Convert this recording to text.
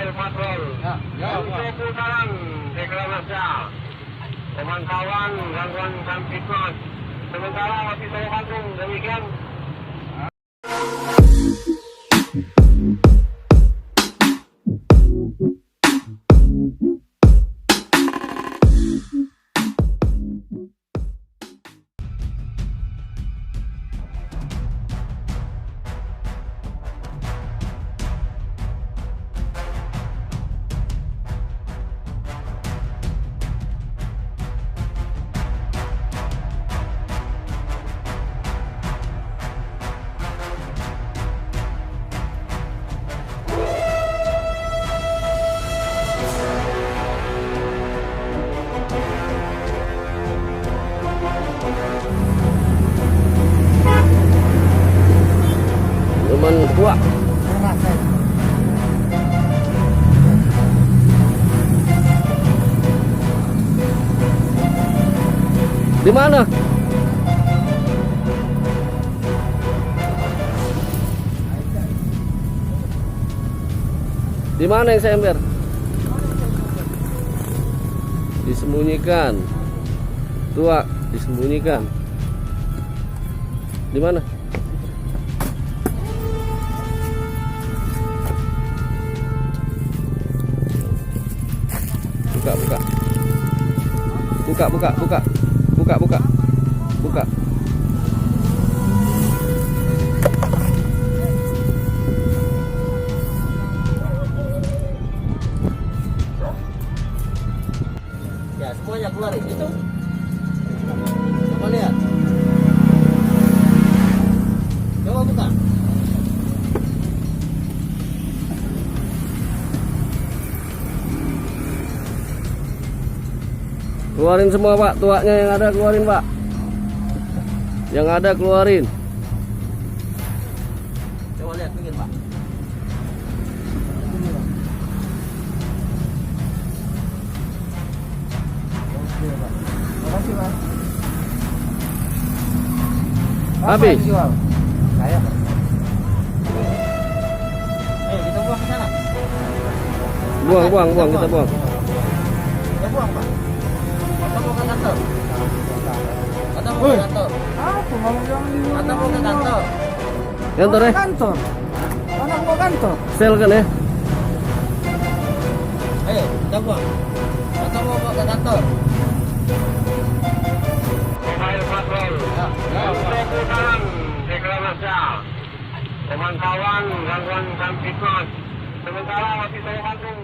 Mobile Patrol. Untuk putaran deklarasi pemantauan gangguan Kamtipmas. Sementara masih saya Bandung, demikian. Tua. Di mana? Di mana yang saya ember? Disembunyikan. Tua, disembunyikan. Di mana? Buka. Ya, semuanya keluar itu. Coba lihat. Coba buka. Keluarin semua, Pak. Tuanya yang ada keluarin, Pak. Yang ada keluarin. Coba lihat pinggir, Pak. Oke, Pak. Makasih, Pak. Habis. Saya, Pak. Ayo kita buang ke sana. Buang, kita buang. Kita buang, Pak. Atau mau ke kantor? Atau mau ke kantor? Aku mau jangan di luar. Atau mau ke kantor? Kantor ya? Kantor. Anak mau kantor. Sel kan ya? Ayo kita buang. Atau mau ke kantor? Mobile Patrol. Untuk putaran deklarasi pemantauan gangguan Kamtipmas. Sementara masih saya Bandung.